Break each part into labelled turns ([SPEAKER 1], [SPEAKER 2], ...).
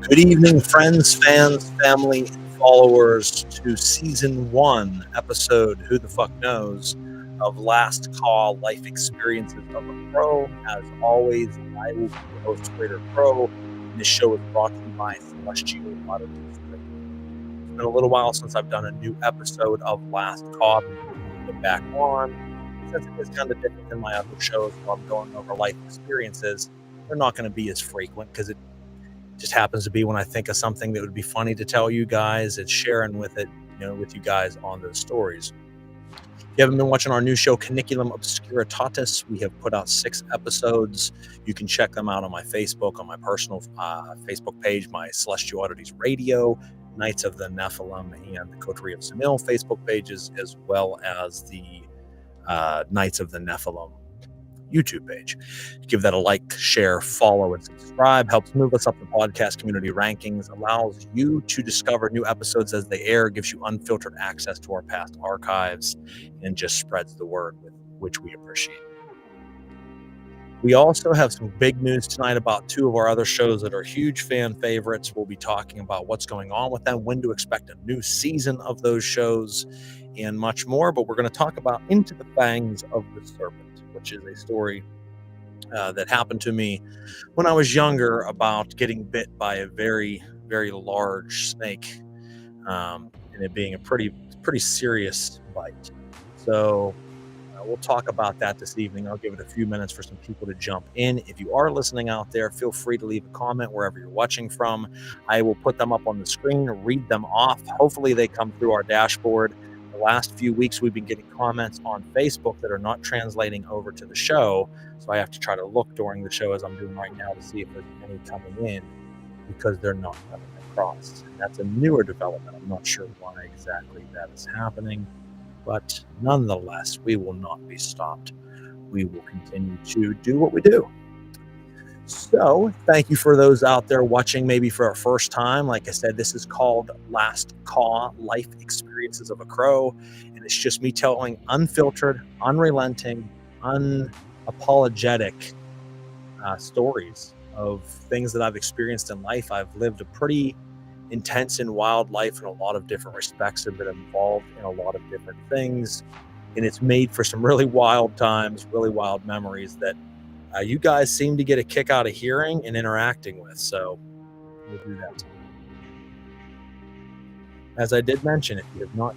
[SPEAKER 1] Good evening, friends, fans, family, and followers, to season 1, episode Who the Fuck Knows of Last Caw-Life Experiences of a Crow. As always, I will be your host, Frater. And this show is brought to you by Celestial Oddities. It's been a little while since I've done a new episode of Last Caw, but get back on. Since it is kind of different than my other shows where I'm going over life experiences, they're not going to be as frequent because it just happens to be when I think of something that would be funny to tell you guys, it's sharing with with you guys on those stories. If you haven't been watching our new show, Caniculum Obscuritatis, we have put out 6 episodes. You can check them out on my Facebook, on my personal Facebook page, my Celestial Oddities Radio, Knights of the Nephilim, and the Coterie of Semil Facebook pages, as well as the Knights of the Nephilim YouTube page. Give that a like, share, follow, and subscribe. Helps move us up the podcast community rankings, allows you to discover new episodes as they air, gives you unfiltered access to our past archives, and just spreads the word, which we appreciate. We also have some big news tonight about 2 of our other shows that are huge fan favorites. We'll be talking about what's going on with them, when to expect a new season of those shows, and much more. But we're going to talk about Into the Fangs of the Serpent, which is a story that happened to me when I was younger about getting bit by a very, very large snake, and it being a pretty serious bite. So we'll talk about that this evening. I'll give it a few minutes for some people to jump in. If you are listening out there, feel free to leave a comment wherever you're watching from. I will put them up on the screen, read them off. Hopefully they come through our dashboard. The last few weeks we've been getting comments on Facebook that are not translating over to the show, so I have to try to look during the show, as I'm doing right now, to see if there's any coming in, because they're not coming across. And that's a newer development. I'm not sure why exactly that is happening, but nonetheless, we will not be stopped. We will continue to do what we do. So thank you for those out there watching maybe for our first time. Like I said, this is called Last Caw-Life Experiences of a Crow, and it's just me telling unfiltered, unrelenting, unapologetic stories of things that I've experienced in life. I've lived a pretty intense and wild life in a lot of different respects. I've been involved in a lot of different things, and it's made for some really wild times, really wild memories that you guys seem to get a kick out of hearing and interacting with. So we'll do that. As I did mention, if you have not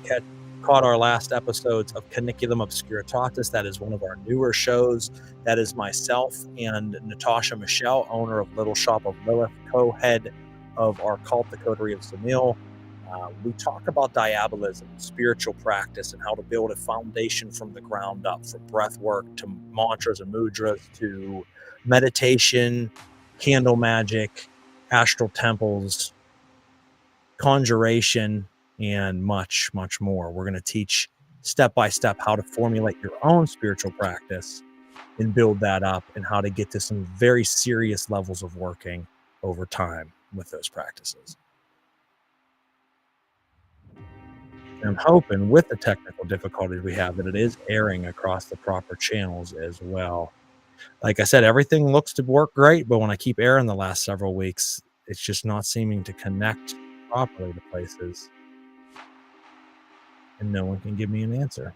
[SPEAKER 1] caught our last episodes of Caniculum Obscuritatis, that is one of our newer shows. That is myself and Natasha Michelle, owner of Little Shop of Lilith, co-head of our cult, the Coterie of Semil. We talk about diabolism, spiritual practice, and how to build a foundation from the ground up, from breath work to mantras and mudras to meditation, candle magic, astral temples, conjuration, and much, much more. We're going to teach step by step how to formulate your own spiritual practice and build that up, and how to get to some very serious levels of working over time with those practices. I'm hoping, with the technical difficulties we have, that it is airing across the proper channels as well. Like I said, everything looks to work great, but when I keep airing the last several weeks, it's just not seeming to connect properly to places, and no one can give me an answer.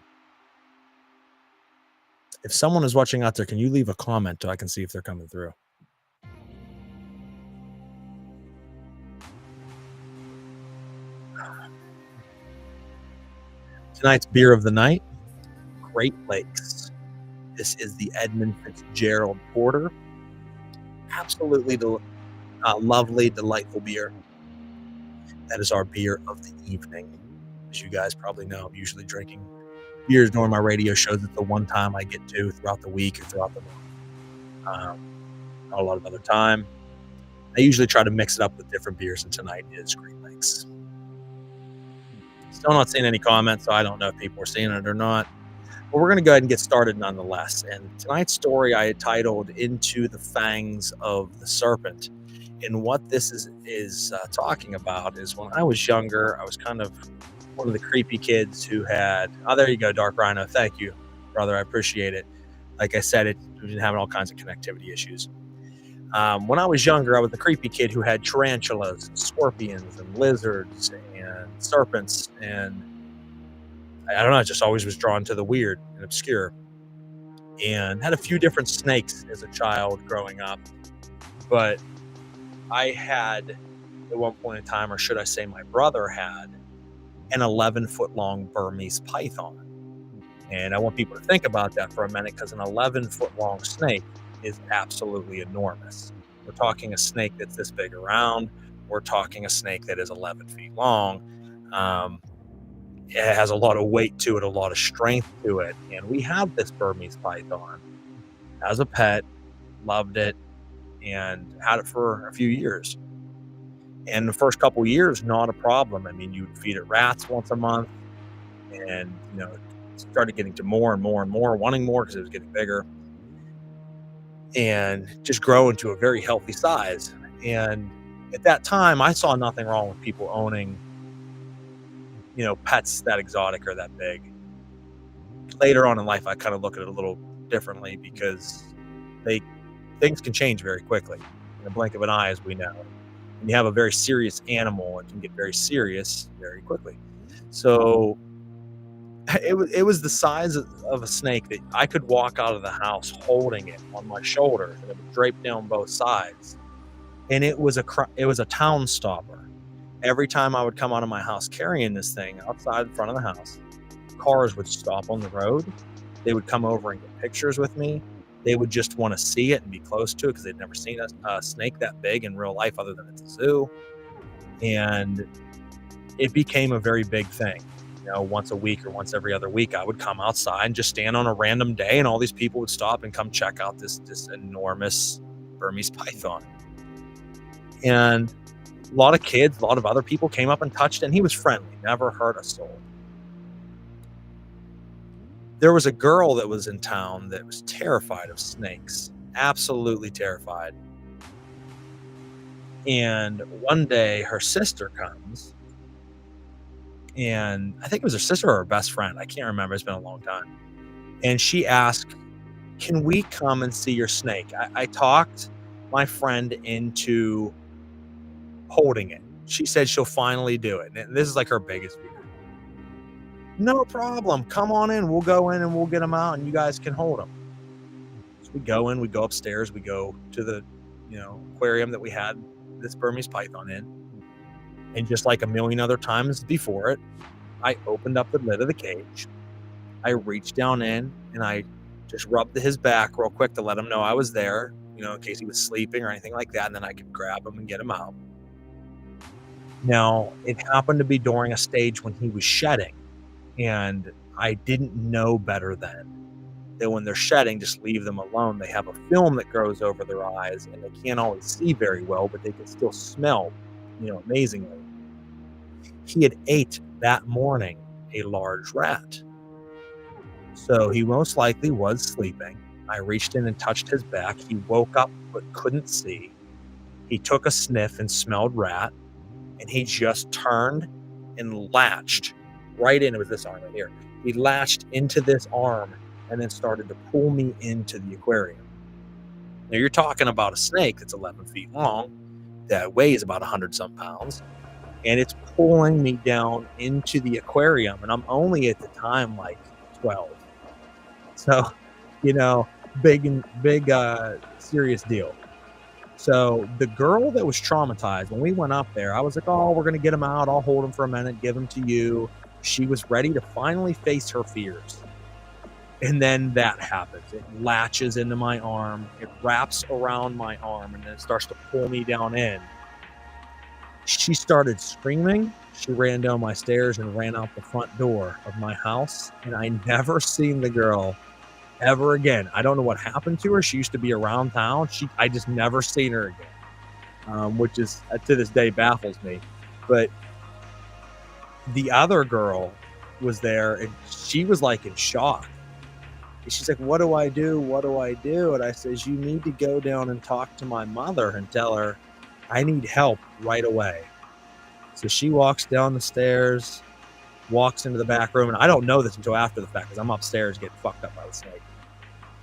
[SPEAKER 1] If someone is watching out there, can you leave a comment so I can see if they're coming through? Tonight's beer of the night, Great Lakes. This is the Edmund Fitzgerald Porter. Absolutely lovely, delightful beer. That is our beer of the evening. As you guys probably know, I'm usually drinking beers during my radio shows. It's the one time I get to throughout the week or throughout the month. Not a lot of other time. I usually try to mix it up with different beers, and tonight is Great Lakes. Still not seeing any comments, so I don't know if people are seeing it or not. But we're going to go ahead and get started nonetheless. And tonight's story I titled Into the Fangs of the Serpent. And what this is talking about is, when I was younger, I was kind of one of the creepy kids who had... Oh, there you go, Dark Rhino. Thank you, brother. I appreciate it. Like I said, we've been having all kinds of connectivity issues. When I was younger, I was the creepy kid who had tarantulas, and scorpions, and lizards, and serpents, and I don't know, I just always was drawn to the weird and obscure, and had a few different snakes as a child growing up. But I had, at one point in time, or should I say my brother had, an 11-foot long Burmese python. And I want people to think about that for a minute, because an 11-foot long snake is absolutely enormous. We're talking a snake that's this big around. We're talking a snake that is 11 feet long. It has a lot of weight to it, a lot of strength to it. And we have this Burmese python as a pet, loved it, and had it for a few years. And the first couple years, not a problem. I mean, you'd feed it rats once a month, and started getting to more and more and more, wanting more because it was getting bigger, and just grow into a very healthy size. And at that time, I saw nothing wrong with people owning, pets that exotic or that big. Later on in life, I kind of look at it a little differently, because things can change very quickly in the blink of an eye, as we know. When you have a very serious animal, it can get very serious very quickly. So it was the size of a snake that I could walk out of the house holding it on my shoulder, and it would drape down both sides. And it was a town stopper. Every time I would come out of my house carrying this thing outside in front of the house, cars would stop on the road. They would come over and get pictures with me. They would just want to see it and be close to it, because they'd never seen a snake that big in real life other than at the zoo. And it became a very big thing. Once a week or once every other week, I would come outside and just stand on a random day, and all these people would stop and come check out this enormous Burmese python. And a lot of kids, a lot of other people came up and touched it, and he was friendly, never hurt a soul. There was a girl that was in town that was terrified of snakes, absolutely terrified. And one day her sister comes, and I think it was her sister or her best friend. I can't remember. It's been a long time. And she asked, "Can we come and see your snake?" I talked my friend into holding it. She said she'll finally do it. And this is like her biggest fear. No problem. Come on in. We'll go in and we'll get them out, and you guys can hold them. So we go in, we go upstairs, we go to the, aquarium that we had this Burmese python in. And just like a million other times before it, I opened up the lid of the cage. I reached down in, and I just rubbed his back real quick to let him know I was there, in case he was sleeping or anything like that. And then I could grab him and get him out. Now, it happened to be during a stage when he was shedding. And I didn't know better then that when they're shedding, just leave them alone. They have a film that grows over their eyes, and they can't always see very well, but they can still smell, amazingly. He had ate that morning a large rat. So he most likely was sleeping. I reached in and touched his back. He woke up but couldn't see. He took a sniff and smelled rat, and he just turned and latched right in. It was this arm right here. He latched into this arm and then started to pull me into the aquarium. Now, you're talking about a snake that's 11 feet long, that weighs about 100-some pounds, and it's pulling me down into the aquarium, and I'm only at the time like 12. So, big, serious deal. So the girl that was traumatized, when we went up there, I was like, "Oh, we're going to get him out. I'll hold him for a minute, give him to you." She was ready to finally face her fears. And then that happens. It latches into my arm. It wraps around my arm, and then it starts to pull me down in. She started screaming. She ran down my stairs and ran out the front door of my house. And I never seen the girl ever again. I don't know what happened to her. She used to be around town. I just never seen her again, which is to this day baffles me. But the other girl was there, and she was like in shock. And she's like, "What do I do? What do I do?" And I says, "You need to go down and talk to my mother and tell her I need help right away." So she walks down the stairs, walks into the back room, and I don't know this until after the fact, because I'm upstairs getting fucked up by the snake.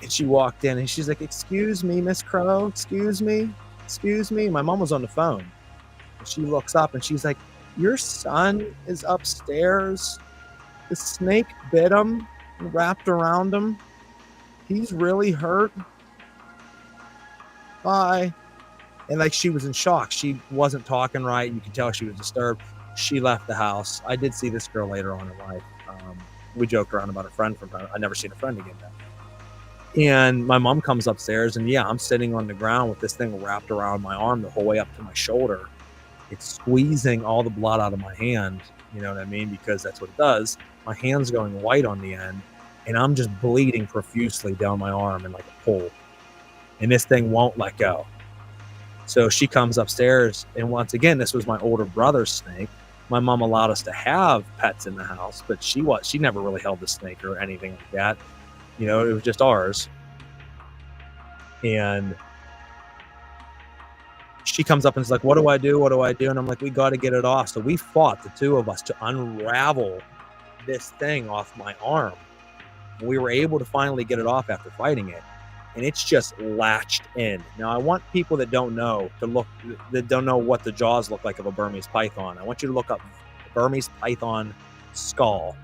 [SPEAKER 1] And she walked in, and she's like, "Excuse me, Miss Crow, excuse me." excuse me? My mom was on the phone. And she looks up and she's like, your son is upstairs. The snake bit him and wrapped around him. He's really hurt. Bye. And like, she was in shock. She wasn't talking right. You could tell she was disturbed. She left the house. I did see this girl later on in life. We joked around about a friend from time. I'd never seen a friend again then. And my mom comes upstairs, and yeah, I'm sitting on the ground with this thing wrapped around my arm the whole way up to my shoulder. It's squeezing all the blood out of my hand. You know what I mean? Because that's what it does. My hand's going white on the end, and I'm just bleeding profusely down my arm in like a pool. And this thing won't let go. So she comes upstairs, and once again, this was my older brother's snake. My mom allowed us to have pets in the house, but she never really held the snake or anything like that. You know, it was just ours. And she comes up and is like, what do I do? What do I do? And I'm like, we got to get it off. So we fought, the two of us, to unravel this thing off my arm. And we were able to finally get it off after fighting it. And it's just latched in. Now, I want people that don't know what the jaws look like of a Burmese python. I want you to look up Burmese python skull.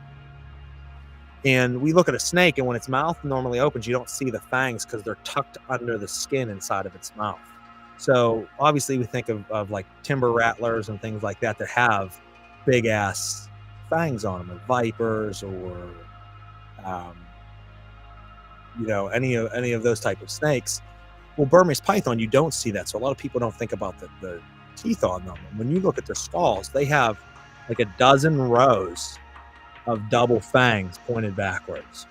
[SPEAKER 1] And we look at a snake, and when its mouth normally opens, you don't see the fangs because they're tucked under the skin inside of its mouth. So obviously we think of like timber rattlers and things like that have big ass fangs on them, or vipers, or any of those type of snakes. Well, Burmese python, you don't see that. So a lot of people don't think about the teeth on them. And when you look at their skulls, they have like a dozen rows of double fangs pointed backwards,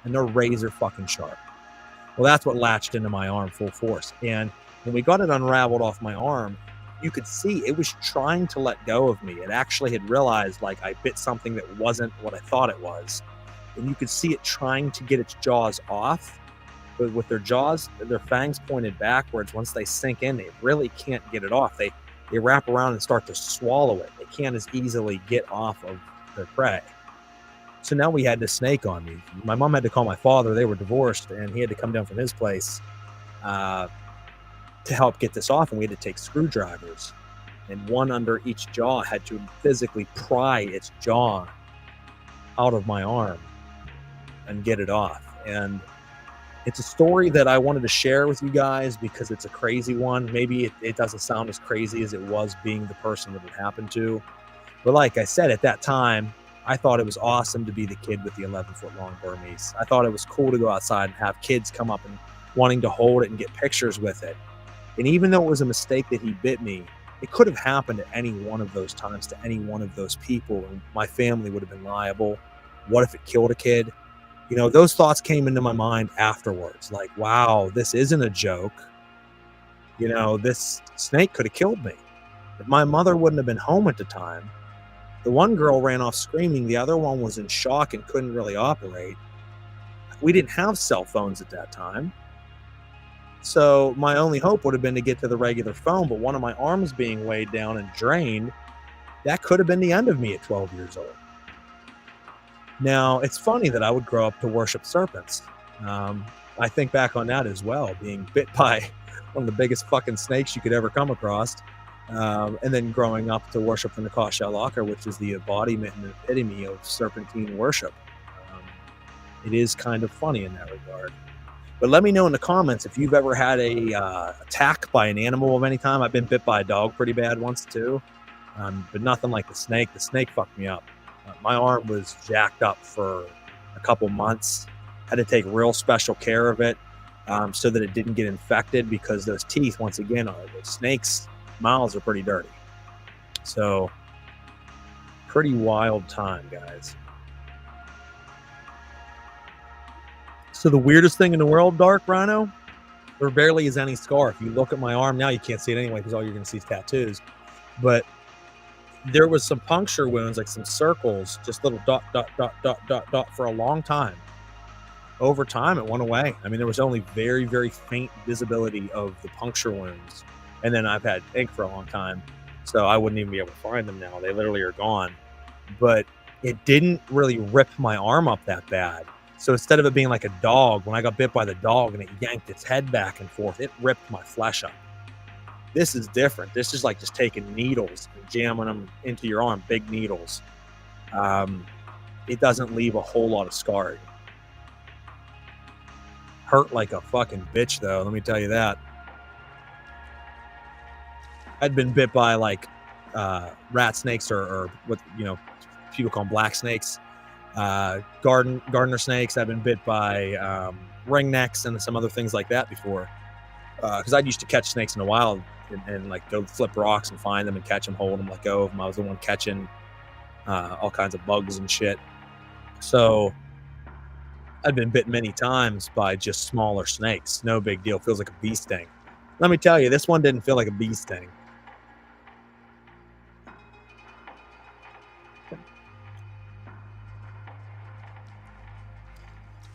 [SPEAKER 1] and they're razor fucking sharp. Well, that's what latched into my arm full force. And when we got it unraveled off my arm, you could see it was trying to let go of me. It actually had realized like I bit something that wasn't what I thought it was. And you could see it trying to get its jaws off, but with their fangs pointed backwards, once they sink in, they really can't get it off. They wrap around and start to swallow it. They can't as easily get off of their prey. So now we had this snake on me. My mom had to call my father. They were divorced, and he had to come down from his place to help get this off. And we had to take screwdrivers, and one under each jaw, had to physically pry its jaw out of my arm and get it off. And it's a story that I wanted to share with you guys because it's a crazy one. Maybe it doesn't sound as crazy as it was being the person that it happened to. But like I said, at that time, I thought it was awesome to be the kid with the 11-foot long Burmese. I thought it was cool to go outside and have kids come up and wanting to hold it and get pictures with it. And even though it was a mistake that he bit me, it could have happened at any one of those times to any one of those people, and my family would have been liable. What if it killed a kid? You know, those thoughts came into my mind afterwards. Like, wow, this isn't a joke. You know, this snake could have killed me. If my mother wouldn't have been home at the time, the one girl ran off screaming. The other one was in shock and couldn't really operate. We didn't have cell phones at that time. So my only hope would have been to get to the regular phone, but one of my arms being weighed down and drained, that could have been the end of me at 12 years old. Now, it's funny that I would grow up to worship serpents. I think back on that as well, being bit by one of the biggest fucking snakes you could ever come across. And then growing up to worship the Caw-Life, which is the embodiment and epitome of serpentine worship. It is kind of funny in that regard. But let me know in the comments if you've ever had a attack by an animal of any time. I've been bit by a dog pretty bad once too, but nothing like the snake. The snake fucked me up. My arm was jacked up for a couple months. Had to take real special care of it so that it didn't get infected, because those teeth, once again, the snakes' mouths are pretty dirty. So pretty wild time, guys. So the weirdest thing in the world, Dark Rhino, there barely is any scar. If you look at my arm now, you can't see it anyway because all you're going to see is tattoos. But there was some puncture wounds, like some circles, just little dot, dot, dot, dot, dot, dot for a long time. Over time, it went away. I mean, there was only very, very faint visibility of the puncture wounds. And then I've had ink for a long time, so I wouldn't even be able to find them now. They literally are gone. But it didn't really rip my arm up that bad. So instead of it being like a dog, when I got bit by the dog and it yanked its head back and forth, it ripped my flesh up. This is different. This is like just taking needles and jamming them into your arm, big needles. It doesn't leave a whole lot of scarring. Hurt like a fucking bitch, though. Let me tell you that. I'd been bit by like rat snakes or what people call them black snakes, gardener snakes. I've been bit by ringnecks and some other things like that before. Because I used to catch snakes in the wild and like go flip rocks and find them and catch them, hold them, let go of them. I was the one catching all kinds of bugs and shit. So I've been bit many times by just smaller snakes. No big deal. Feels like a bee sting. Let me tell you, this one didn't feel like a bee sting.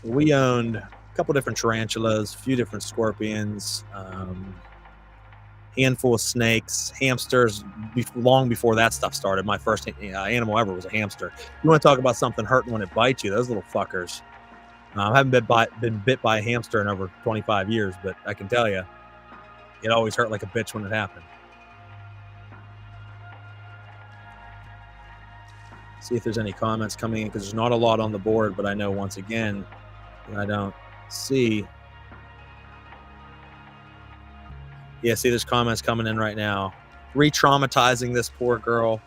[SPEAKER 1] We owned a couple different tarantulas, a few different scorpions, handful of snakes, hamsters. Long before that stuff started, my first animal ever was a hamster. You want to talk about something hurting when it bites you? Those little fuckers. I haven't been bit by a hamster in over 25 years, but I can tell you, it always hurt like a bitch when it happened. See if there's any comments coming in, because there's not a lot on the board, but I know once again I don't see. Yeah, see, there's comments coming in right now. Re-traumatizing this poor girl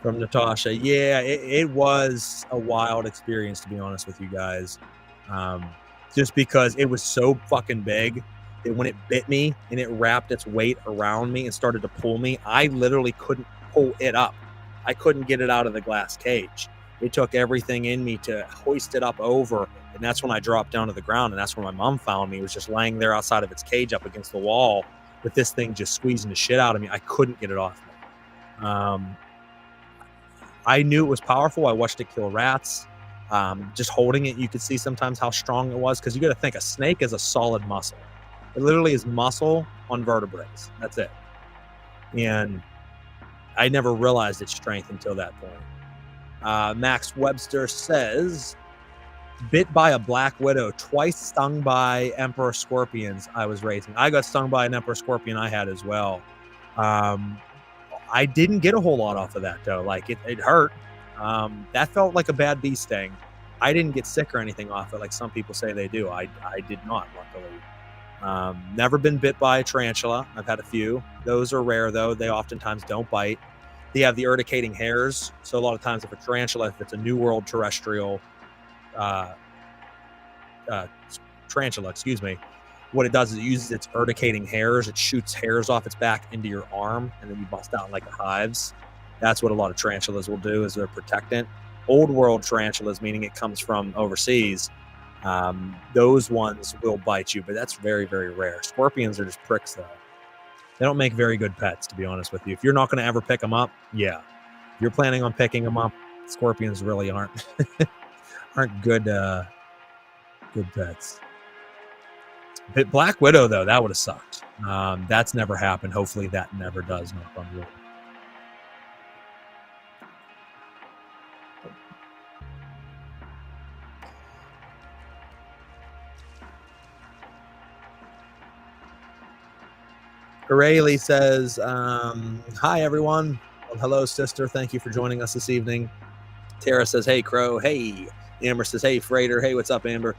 [SPEAKER 1] from Natasha. Yeah, it was a wild experience, to be honest with you guys. Just because it was so fucking big that when it bit me and it wrapped its weight around me and started to pull me, I literally couldn't pull it up. I couldn't get it out of the glass cage. It took everything in me to hoist it up over, and that's when I dropped down to the ground, and that's where my mom found me. It was just laying there outside of its cage up against the wall with this thing just squeezing the shit out of me. I couldn't get it off me. I knew it was powerful. I watched it kill rats. Just holding it, you could see sometimes how strong it was, because you got to think a snake is a solid muscle. It literally is muscle on vertebrates. That's it. And I never realized its strength until that point. Max Webster says, bit by a black widow, twice stung by emperor scorpions I was raising. I got stung by an emperor scorpion I had as well. I didn't get a whole lot off of that, though. Like, it hurt. That felt like a bad bee sting. I didn't get sick or anything off it like some people say they do. I did not, luckily. Never been bit by a tarantula. I've had a few. Those are rare, though. They oftentimes don't bite. They have the urticating hairs. So a lot of times if a tarantula, if it's a New World terrestrial tarantula, what it does is it uses its urticating hairs. It shoots hairs off its back into your arm, and then you bust out like hives. That's what a lot of tarantulas will do, is they're protectant. Old world tarantulas, meaning it comes from overseas, those ones will bite you, but that's very, very rare. Scorpions are just pricks, though. They don't make very good pets, to be honest with you. If you're not going to ever pick them up, yeah. If you're planning on picking them up, scorpions really aren't good pets. But Black Widow, though, that would have sucked. That's never happened. Hopefully that never does. Knock on wood. Rayleigh says, hi, everyone. Well, hello, sister. Thank you for joining us this evening. Tara says, hey, Crow. Hey. Amber says, hey, Frater. Hey, what's up, Amber?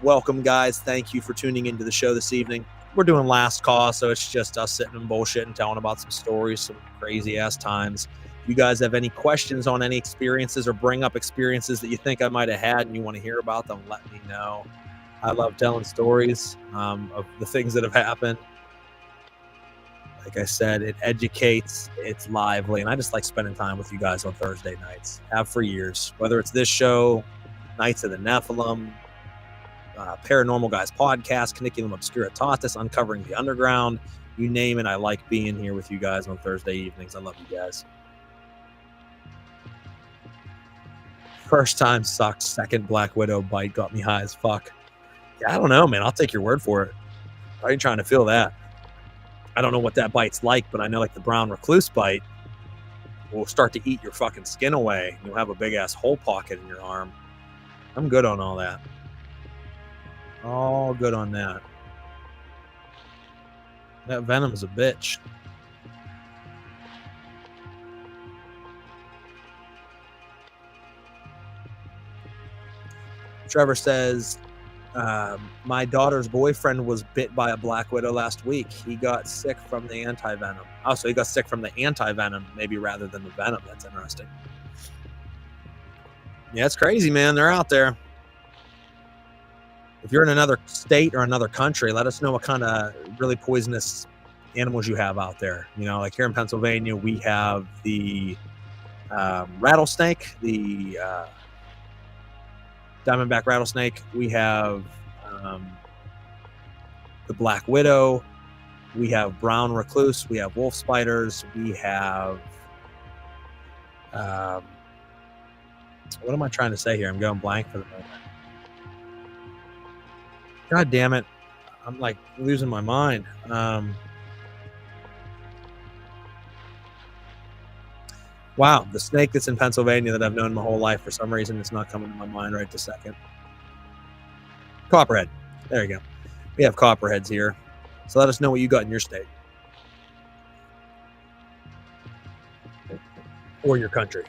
[SPEAKER 1] Welcome, guys. Thank you for tuning into the show this evening. We're doing Last Caw, so it's just us sitting and bullshit and telling about some stories, some crazy-ass times. If you guys have any questions on any experiences or bring up experiences that you think I might have had and you want to hear about them, let me know. I love telling stories of the things that have happened. Like I said, it educates, it's lively, and I just like spending time with you guys on Thursday nights. Have for years. Whether it's this show, Nights of the Nephilim, Paranormal Guys podcast, Caniculum Obscuritatis, Uncovering the Underground, you name it, I like being here with you guys on Thursday evenings. I love you guys. First time sucked. Second Black Widow bite got me high as fuck. Yeah, I don't know, man. I'll take your word for it. Why are you trying to feel that? I don't know what that bite's like, but I know like the brown recluse bite will start to eat your fucking skin away. You'll have a big ass hole pocket in your arm. I'm good on all that. All good on that. That Venom's a bitch. Trevor says, my daughter's boyfriend was bit by a black widow last week. He got sick from the anti-venom. Oh, so he got sick from the anti-venom, maybe rather than the venom. That's interesting. Yeah, it's crazy, man. They're out there. If you're in another state or another country, let us know what kind of really poisonous animals you have out there. You know, like here in Pennsylvania, we have the rattlesnake, the diamondback rattlesnake. We have the black widow. We have brown recluse. We have wolf spiders. We have what am I trying to say here? I'm going blank for the moment. God damn it. I'm like losing my mind. Wow, the snake that's in Pennsylvania that I've known my whole life, for some reason it's not coming to my mind right this second. Copperhead. There you go. We have copperheads here. So let us know what you got in your state. Or your country.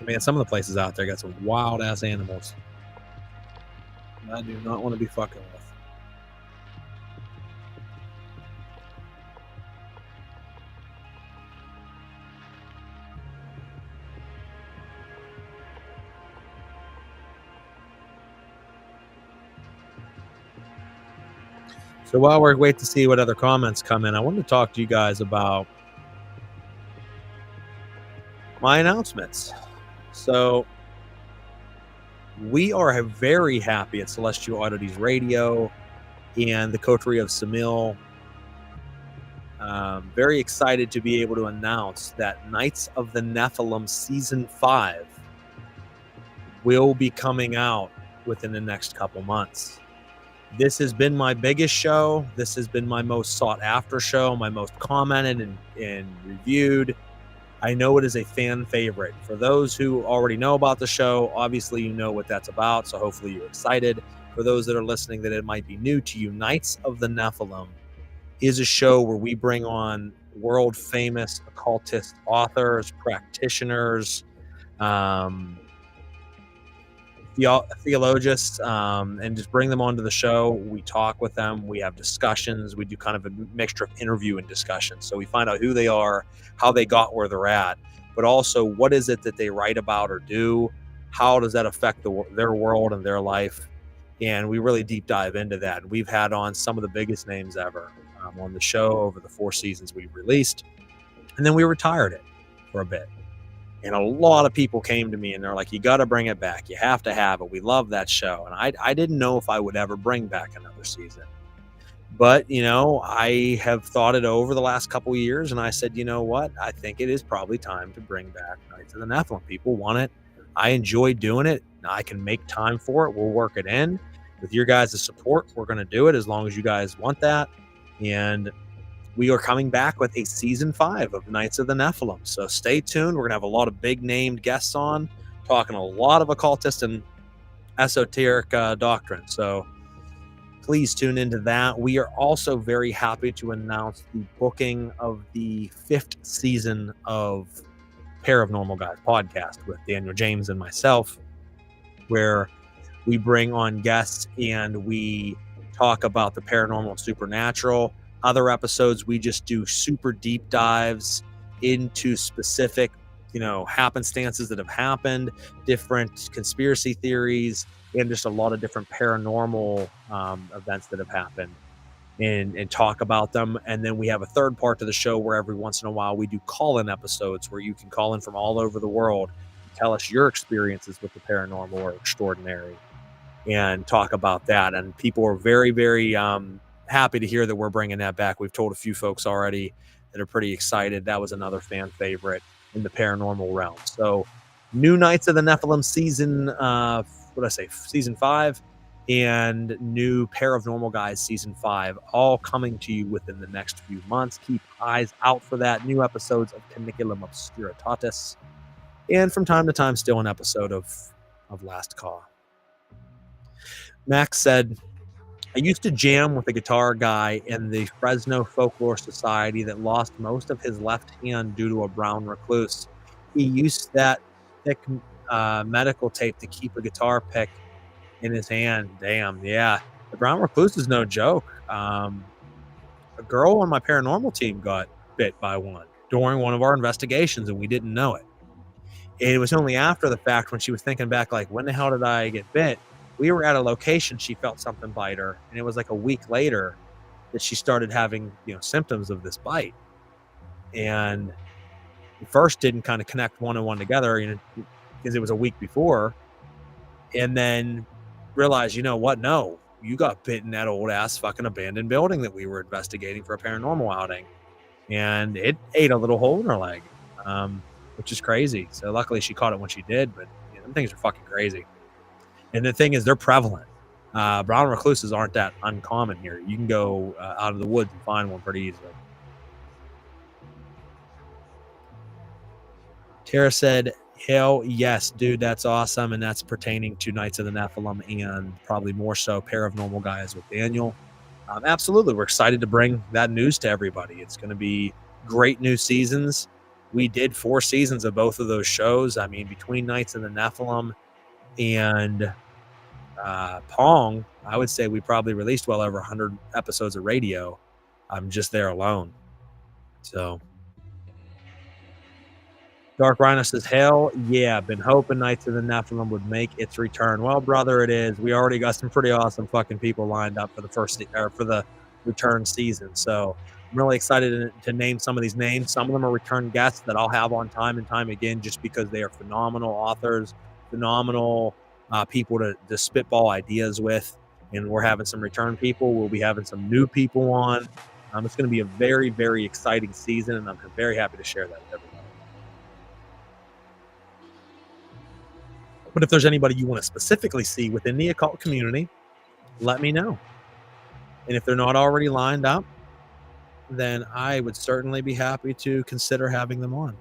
[SPEAKER 1] Man, some of the places out there got some wild ass animals I do not want to be fucking with. So while we wait to see what other comments come in, I wanted to talk to you guys about my announcements. So we are very happy at Celestial Oddities Radio and the Coterie of Samil. Very excited to be able to announce that Knights of the Nephilim Season 5 will be coming out within the next couple months. This has been my biggest show. This has been my most sought after show, my most commented and reviewed. I know it is a fan favorite. For those who already know about the show, obviously you know what that's about, so hopefully you're excited. For those that are listening that it might be new to you, Knights of the Nephilim is a show where we bring on world famous occultist authors, practitioners, theologians, and just bring them onto the show. We talk with them. We have discussions. We do kind of a mixture of interview and discussion. So we find out who they are, how they got where they're at, but also what is it that they write about or do? How does that affect their world and their life? And we really deep dive into that. And we've had on some of the biggest names ever on the show over the 4 seasons we've released. And then we retired it for a bit. And a lot of people came to me and they're like, you got to bring it back. You have to have it. We love that show. And I didn't know if I would ever bring back another season. But, you know, I have thought it over the last couple of years. And I said, you know what? I think it is probably time to bring back Knights of the Nephilim. People want it. I enjoy doing it. I can make time for it. We'll work it in. With your guys' support, we're going to do it as long as you guys want that. And we are coming back with a season 5 of Knights of the Nephilim. So stay tuned. We're going to have a lot of big named guests on, talking a lot of occultist and esoteric doctrine. So please tune into that. We are also very happy to announce the booking of the 5th season of Pair of Normal Guys podcast with Daniel James and myself, where we bring on guests and we talk about the paranormal and supernatural. Other episodes, we just do super deep dives into specific, happenstances that have happened, different conspiracy theories, and just a lot of different paranormal events that have happened, and talk about them. And then we have a third part to the show where every once in a while we do call-in episodes where you can call in from all over the world, tell us your experiences with the paranormal or extraordinary, and talk about that. And people are very, very happy to hear that we're bringing that back. We've told a few folks already that are pretty excited. That was another fan favorite in the paranormal realm. So new Knights of the Nephilim season 5, and new Pair of Normal Guys season 5, all coming to you within the next few months. Keep eyes out for that. New episodes of Caniculum Obscuritatis, and from time to time still an episode of Last Caw. Max said, I used to jam with a guitar guy in the Fresno Folklore Society that lost most of his left hand due to a brown recluse. He used that thick medical tape to keep a guitar pick in his hand. Damn, yeah. The brown recluse is no joke. A girl on my paranormal team got bit by one during one of our investigations, and we didn't know it. It was only after the fact when she was thinking back, like, when the hell did I get bit? We were at a location, she felt something bite her, and it was like a week later that she started having, symptoms of this bite. And first didn't kind of connect one and one together, because it was a week before, and then realized, you know what? No, you got bit in that old ass fucking abandoned building that we were investigating for a paranormal outing, and it ate a little hole in her leg, which is crazy. So luckily she caught it when she did, but them things are fucking crazy. And the thing is, they're prevalent. Brown recluses aren't that uncommon here. You can go out of the woods and find one pretty easily. Tara said, hell yes, dude, that's awesome. And that's pertaining to Knights of the Nephilim and probably more so Pair of Normal Guys with Daniel. Absolutely. We're excited to bring that news to everybody. It's going to be great new seasons. We did 4 seasons of both of those shows. I mean, between Knights of the Nephilim and Pong, I would say we probably released well over 100 episodes of radio. I'm just there alone. So Dark Rhino says, hell yeah, been hoping Knights of the Nephilim would make its return. Well, brother, it is. We already got some pretty awesome fucking people lined up for the for the return season. So I'm really excited to name some of these names. Some of them are return guests that I'll have on time and time again, just because they are phenomenal authors, phenomenal people to spitball ideas with. And we're having some return people. We'll be having some new people on. It's going to be a very, very exciting season, and I'm very happy to share that with everybody. But if there's anybody you want to specifically see within the occult community, let me know. And if they're not already lined up, then I would certainly be happy to consider having them on.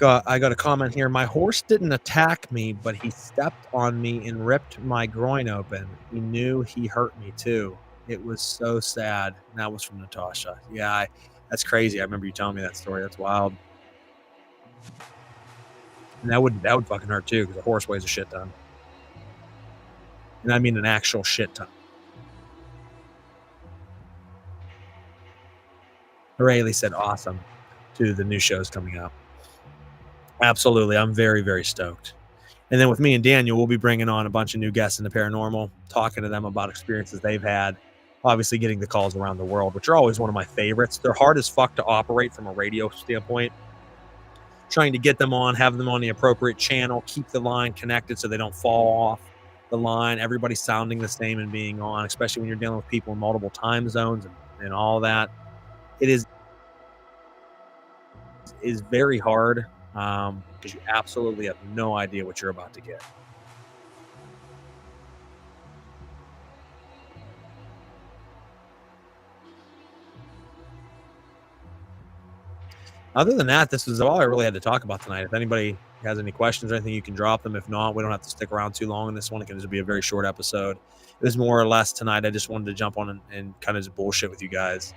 [SPEAKER 1] I got a comment here. My horse didn't attack me, but he stepped on me and ripped my groin open. He knew he hurt me too. It was so sad. And that was from Natasha. Yeah, that's crazy. I remember you telling me that story. That's wild. And that would fucking hurt too, because a horse weighs a shit ton. And I mean an actual shit ton. Rayleigh said awesome to the new shows coming up. Absolutely. I'm very, very stoked. And then with me and Daniel, we'll be bringing on a bunch of new guests in the paranormal, talking to them about experiences they've had, obviously getting the calls around the world, which are always one of my favorites. They're hard as fuck to operate from a radio standpoint. Trying to get them on, have them on the appropriate channel, keep the line connected so they don't fall off the line. Everybody sounding the same and being on, especially when you're dealing with people in multiple time zones and all that. It is very hard. Because you absolutely have no idea what you're about to get. Other than that, this is all I really had to talk about tonight. If anybody has any questions or anything, you can drop them. If not, we don't have to stick around too long in this one. It can just be a very short episode. It was more or less tonight. I just wanted to jump on and kind of just bullshit with you guys.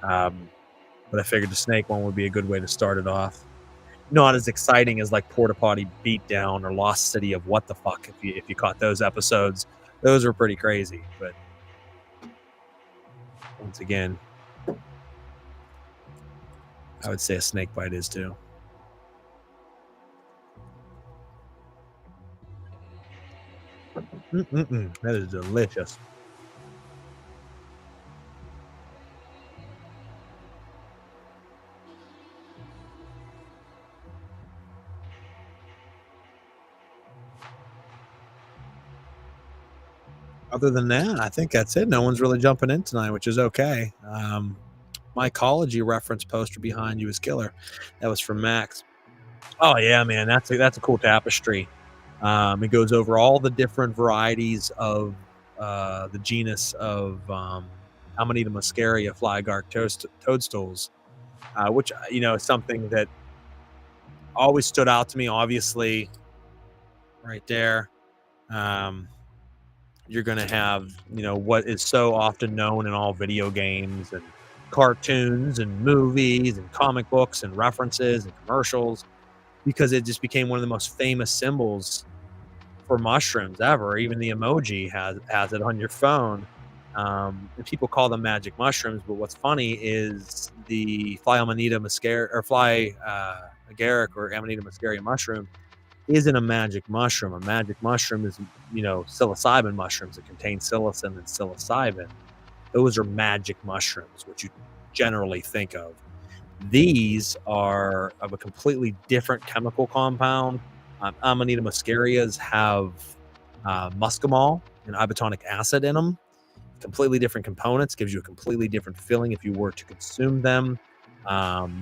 [SPEAKER 1] But I figured the snake one would be a good way to start it off. Not as exciting as like Porta Potty Beatdown or Lost City of What the Fuck. If you caught those episodes, those were pretty crazy. But once again, I would say a snake bite is too. That is delicious. Other than that, I think that's it. No one's really jumping in tonight, which is okay. Mycology reference poster behind you is killer. That was from Max. Oh yeah, man, that's a cool tapestry. It goes over all the different varieties of the genus of Amanita muscaria fly agar toadstools, which is something that always stood out to me. Obviously, right there, um, you're going to have what is so often known in all video games and cartoons and movies and comic books and references and commercials, because it just became one of the most famous symbols for mushrooms ever. Even the emoji has it on your phone. And people call them magic mushrooms, but what's funny is the fly amanita muscaria or fly agaric or amanita muscaria mushroom isn't a magic mushroom. A magic mushroom is psilocybin mushrooms that contain psilocin and psilocybin. Those are magic mushrooms, which you generally think of. These are of a completely different chemical compound. Amanita muscarias have muscimol and ibotonic acid in them. Completely different components, gives you a completely different feeling if you were to consume them.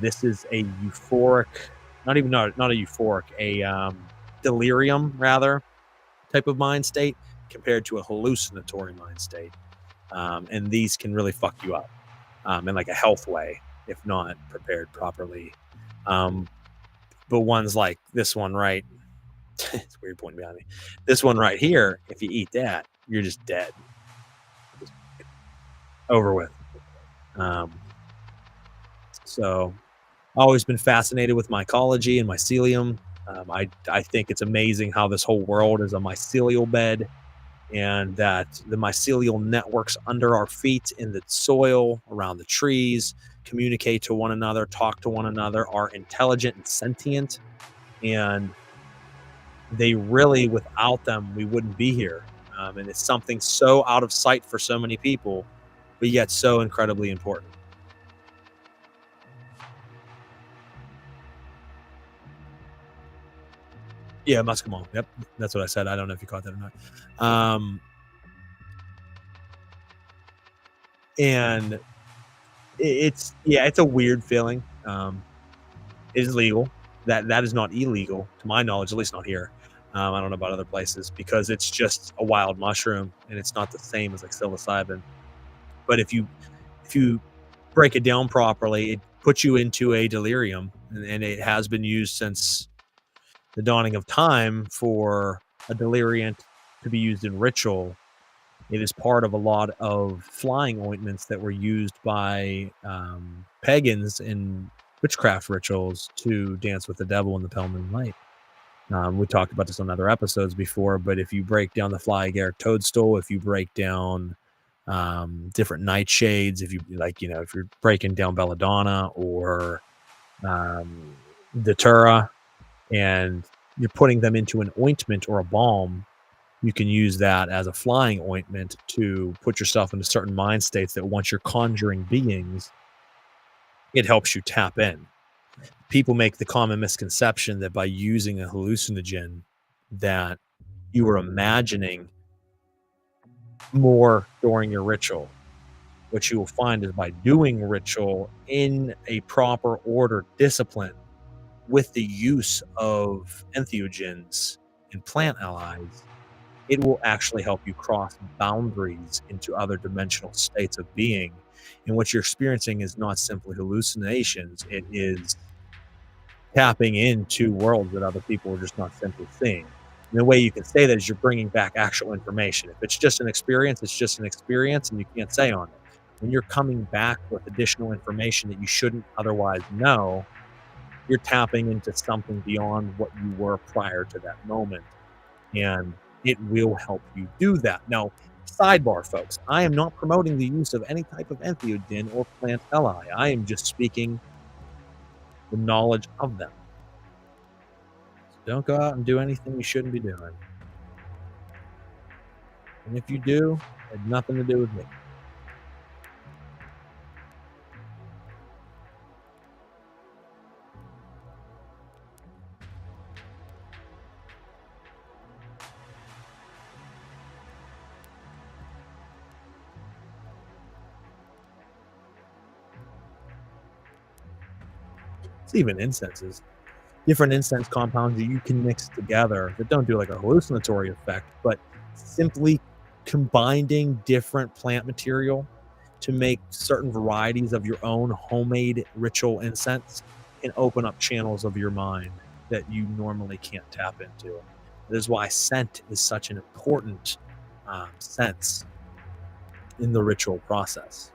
[SPEAKER 1] This is a euphoric, not a euphoric, a delirium rather type of mind state compared to a hallucinatory mind state. And these can really fuck you up in like a health way if not prepared properly. But ones like this one, right? It's weird pointing behind me. This one right here, if you eat that, you're just dead. Just over with. So always been fascinated with mycology and mycelium. I think it's amazing how this whole world is a mycelial bed, and that the mycelial networks under our feet in the soil, around the trees, communicate to one another, talk to one another, are intelligent and sentient. And they really, without them, we wouldn't be here. And it's something so out of sight for so many people, but yet so incredibly important. Yeah, muscimol. Yep, that's what I said. I don't know if you caught that or not. And it's a weird feeling. It is legal. That is not illegal, to my knowledge, at least not here. I don't know about other places, because it's just a wild mushroom and it's not the same as like psilocybin. But if you break it down properly, it puts you into a delirium, and it has been used since the dawning of time for a deliriant to be used in ritual. It is part of a lot of flying ointments that were used by pagans in witchcraft rituals to dance with the devil in the pale moonlight. We talked about this on other episodes before, but if you break down the fly agaric toadstool, if you break down different nightshades, if you're breaking down belladonna or datura, and you're putting them into an ointment or a balm, you can use that as a flying ointment to put yourself into certain mind states that once you're conjuring beings, it helps you tap in. People make the common misconception that by using a hallucinogen that you are imagining more during your ritual. What you will find is by doing ritual in a proper order, discipline, with the use of entheogens and plant allies, it will actually help you cross boundaries into other dimensional states of being. And what you're experiencing is not simply hallucinations, it is tapping into worlds that other people are just not simply seeing. And the way you can say that is you're bringing back actual information. If it's just an experience, it's just an experience, and you can't say on it. When you're coming back with additional information that you shouldn't otherwise know, you're tapping into something beyond what you were prior to that moment. And it will help you do that. Now, sidebar, folks, I am not promoting the use of any type of entheogen or plant ally. I am just speaking the knowledge of them. So don't go out and do anything you shouldn't be doing. And if you do, it had nothing to do with me. It's even incenses. Different incense compounds that you can mix together that don't do like a hallucinatory effect, but simply combining different plant material to make certain varieties of your own homemade ritual incense can open up channels of your mind that you normally can't tap into. This is why scent is such an important sense in the ritual process.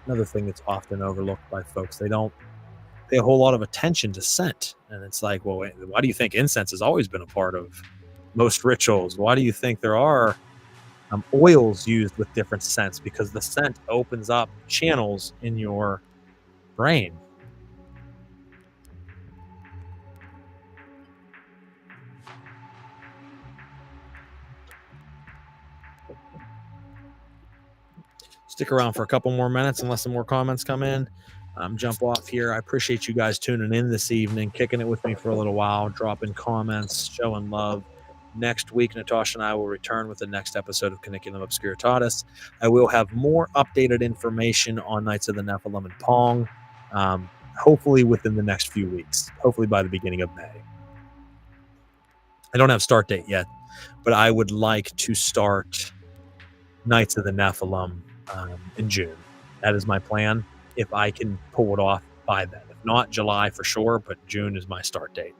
[SPEAKER 1] Another thing that's often overlooked by folks, they don't pay a whole lot of attention to scent. And it's like, well, why do you think incense has always been a part of most rituals? Why do you think there are oils used with different scents? Because the scent opens up channels in your brain. Stick around for a couple more minutes unless some more comments come in. Jump off here. I appreciate you guys tuning in this evening, kicking it with me for a little while, dropping comments, showing love. Next week, Natasha and I will return with the next episode of Caniculum Obscuritatis. I will have more updated information on Knights of the Nephilim and Pong, hopefully within the next few weeks, hopefully by the beginning of May. I don't have start date yet, but I would like to start Knights of the Nephilim in June. That is my plan, if I can pull it off by then. If not, July for sure, but June is my start date.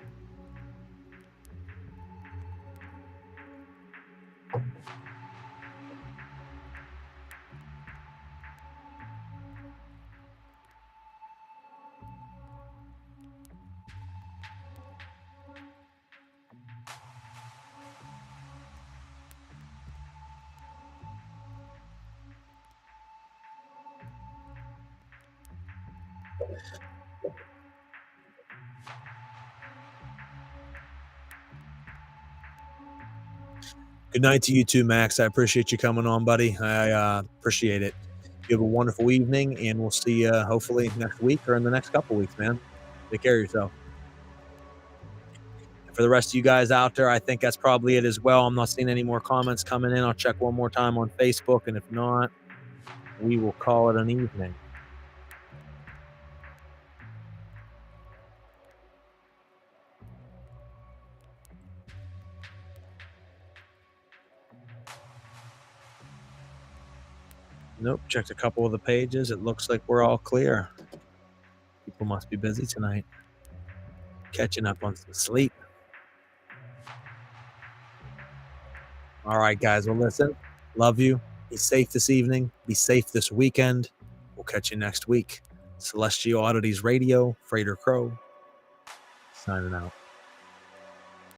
[SPEAKER 1] Good night to you too, Max. I appreciate you coming on, buddy. I appreciate it. You have a wonderful evening, and we'll see you hopefully next week or in the next couple weeks, man. Take care of yourself. And for the rest of you guys out there, I think that's probably it as well. I'm not seeing any more comments coming in. I'll check one more time on Facebook, and if not, we will call it an evening. Nope, checked a couple of the pages. It looks like we're all clear. People must be busy tonight, catching up on some sleep. All right, guys. Well, listen, love you. Be safe this evening. Be safe this weekend. We'll catch you next week. Celestial Oddities Radio, Frater Crow, signing out.